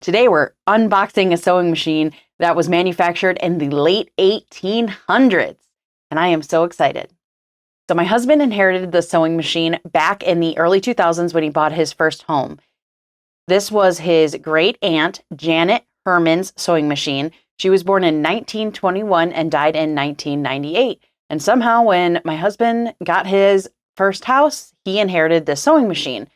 Today we're unboxing a sewing machine that was manufactured in the late 1800s, and I am so excited. So my husband inherited the sewing machine back in the early 2000s when he bought his first home. This was his great aunt, Janet Herman's sewing machine. She was born in 1921 and died in 1998. And somehow when my husband got his first house, he inherited this sewing machine.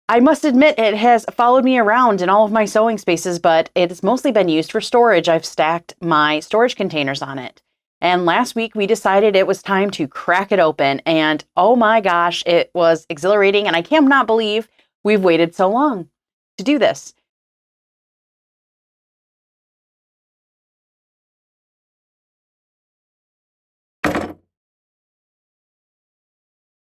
I must admit it has followed me around in all of my sewing spaces, but it's mostly been used for storage. I've stacked my storage containers on it. And last week we decided it was time to crack it open. And oh my gosh, it was exhilarating. And I cannot believe we've waited so long to do this.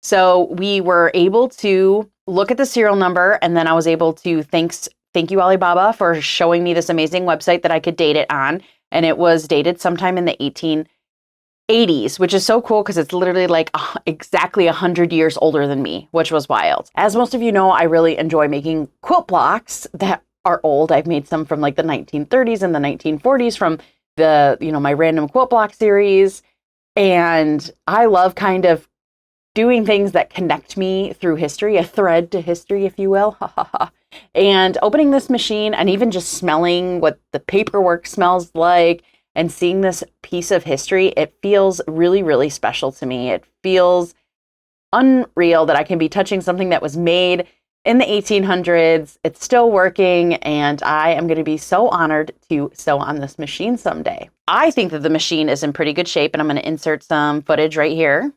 So we were able to look at the serial number, and then I was able to thank you Alibaba for showing me this amazing website that I could date it on. And it was dated sometime in the 1880s, which is so cool because it's literally like exactly 100 years older than me, which was wild. As most of you know, I really enjoy making quilt blocks that are old. I've made some from like the 1930s and the 1940s from the, my random quilt block series. And I love kind of doing things that connect me through history, a thread to history, if you will. And opening this machine and even just smelling what the paperwork smells like and seeing this piece of history, it feels really, really special to me. It feels unreal that I can be touching something that was made in the 1800s. It's still working, and I am going to be so honored to sew on this machine someday. I think that the machine is in pretty good shape, and I'm going to insert some footage right here.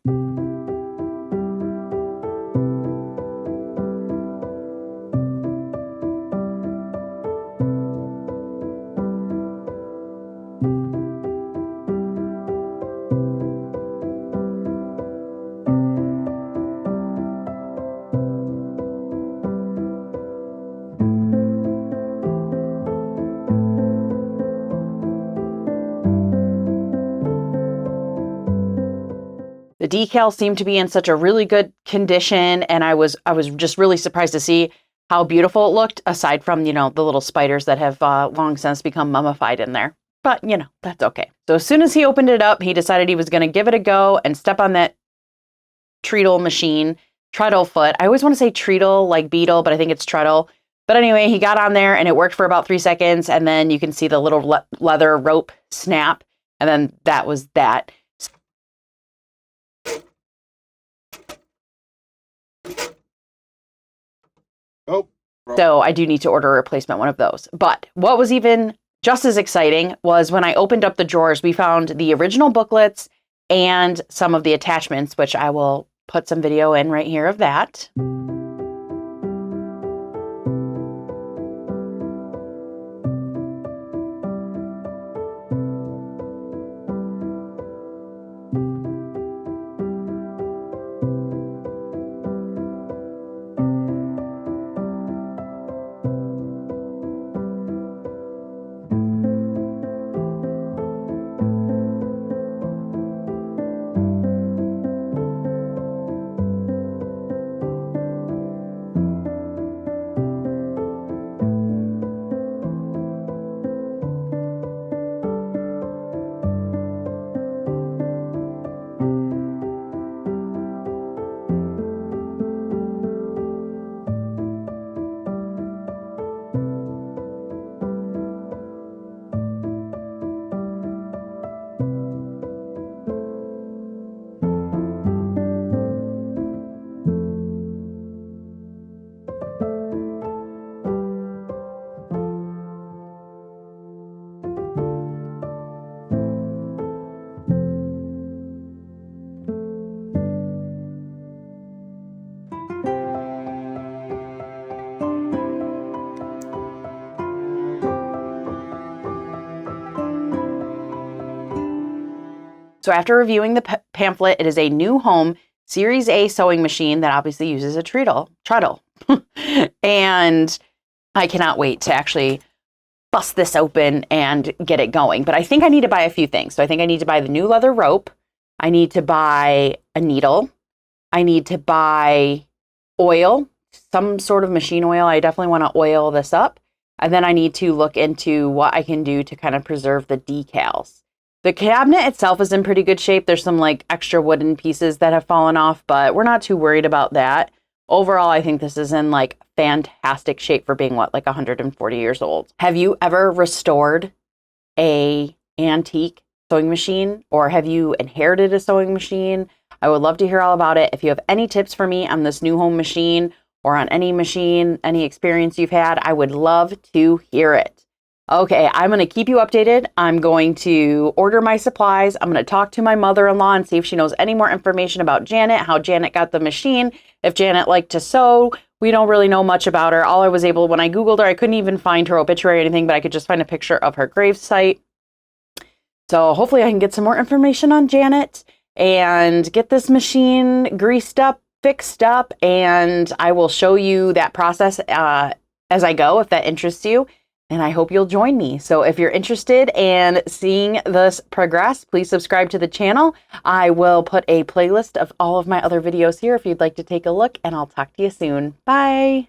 The decals seem to be in such a really good condition, and I was just really surprised to see how beautiful it looked, aside from, the little spiders that have long since become mummified in there. But, that's okay. So as soon as he opened it up, he decided he was going to give it a go and step on that treadle machine, treadle foot. I always want to say treadle like beetle, but I think it's treadle. But anyway, he got on there and it worked for about 3 seconds, and then you can see the little leather rope snap, and then that was that. Oh. So I do need to order a replacement one of those. But what was even just as exciting was when I opened up the drawers, we found the original booklets and some of the attachments, which I will put some video in right here of that. So after reviewing the pamphlet, it is a new home Series A sewing machine that obviously uses a treadle. And I cannot wait to actually bust this open and get it going. But I think I need to buy a few things. So I think I need to buy the new leather rope. I need to buy a needle. I need to buy oil, some sort of machine oil. I definitely want to oil this up. And then I need to look into what I can do to kind of preserve the decals. The cabinet itself is in pretty good shape. There's some like extra wooden pieces that have fallen off, but we're not too worried about that. Overall, I think this is in like fantastic shape for being what, like 140 years old. Have you ever restored a antique sewing machine, or have you inherited a sewing machine? I would love to hear all about it. If you have any tips for me on this new home machine or on any machine, any experience you've had, I would love to hear it. Okay, I'm going to keep you updated. I'm going to order my supplies. I'm going to talk to my mother-in-law and see if she knows any more information about Janet, how Janet got the machine, if Janet liked to sew. We don't really know much about her. All I was able, when I Googled her, I couldn't even find her obituary or anything, but I could just find a picture of her gravesite. So hopefully I can get some more information on Janet and get this machine greased up, fixed up, and I will show you that process as I go, if that interests you. And I hope you'll join me. So if you're interested in seeing this progress, please subscribe to the channel. I will put a playlist of all of my other videos here if you'd like to take a look, and I'll talk to you soon. Bye.